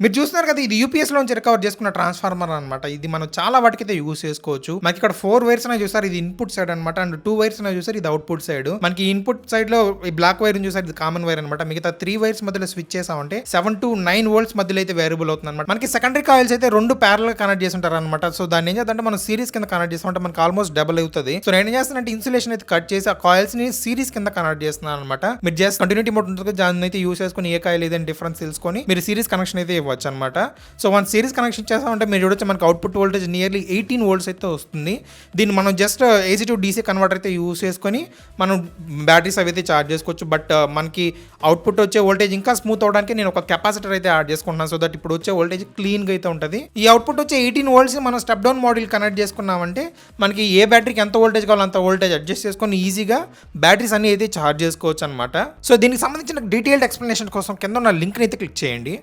మీరు చూస్తున్నారు కదా! ఇది యూపీఎస్‌లోంచి రికవర్ చేసుకున్న ట్రాన్స్‌ఫార్మర్ అనమాట. ఇది మనం చాలా వాటికైతే యూజ్ చేసుకోవచ్చు. మనకిక్కడ 4 వైర్స్ ఉన్నాయి చూసారు. ఇది ఇన్‌పుట్ సైడ్ అనమాట. అండ్ 2 వైర్స్ ఉన్నాయి చూసారు. ఇది అవుట్‌పుట్ సైడ్. మనకి ఇన్‌పుట్ సైడ్‌లో ఈ బ్లాక్ వైర్‌ని చూసారు. ఇది కామన్ వైర్ అనమాట. మిగతా 3 వైర్స్ మధ్యలో స్విచ్ చేసామంటే 7-9 వోల్ట్స్ మధ్యలో అయితే వేరియబుల్ అవుతుందన్నమాట. మనకి సెకండరీ కాయిల్స్ అయితే 2 ప్యారలల్‌గా కనెక్ట్ చేసి ఉంటారనమాట. సో దాన్ని ఏం చేద్దామంటే మనం సిరీస్ కింద కనెక్ట్ చేసామంటే మనకి ఆల్మోస్ట్ డబుల్ అవుతది. సో నేనేం చేస్తానంటే ఇన్సులేషన్ అయితే కట్ చేసి ఆ కాయిల్స్‌ని సిరీస్ కింద కనెక్ట్ చేస్తున్నాను అనమాట. మీరు జస్ట్ కంటిన్యూటీ మోడ్ ఉంటుంది కదా! దాన్ని అయితే యూజ్ చేసుకొని ఏ కాయిల్ ఏదైనా డిఫరెన్స్ తెలుసుకొని మీరు సిరీస్ కనెక్షన్ అయితే ఇవ్వచ్చు అనమాట. సో వన్ సిరీస్ కనెక్షన్ చేసామంటే మీరు చూడొచ్చు మనకి అవుట్పుట్ వోల్టేజ్ నియర్లీ 18 వోల్ట్స్ అయితే వస్తుంది. దీన్ని మనం just AC to DC converter అయితే యూజ్ చేసుకొని మనం బ్యాటరీస్ అవి అయితే ఛార్జ్ చేసుకోవచ్చు. బట్ మనకి అవుట్పుట్ వచ్చే వోల్టేజ్ ఇంకా స్మూత్ అవడానికి నేను ఒక కెపాసిటర్ అయితే యాడ్ చేసుకుంటున్నాను. సో దట్ ఇప్పుడు వచ్చే వోల్టేజ్ క్లీన్గా అయితే ఉంటుంది. ఈ అవుట్పుట్ వచ్చే 18 వోల్ట్స్ మనం స్టెప్ డౌన్ మోడల్ కనెక్ట్ చేసుకున్నామంటే మనకి ఏ బ్యాటరీకి ఎంత వోల్టేజ్ కావాలో అంత వోల్టేజ్ అడ్జస్ట్ చేసుకొని ఈజీగా బ్యాటరీస్ అన్ని అయితే ఛార్జ్ చేసుకోవచ్చు అనమాట. సో దీనికి సంబంధించిన డీటెయిల్డ్ ఎక్స్ప్లెనేషన్ కోసం కింద ఉన్న లింక్ని అయితే క్లిక్ చేయండి.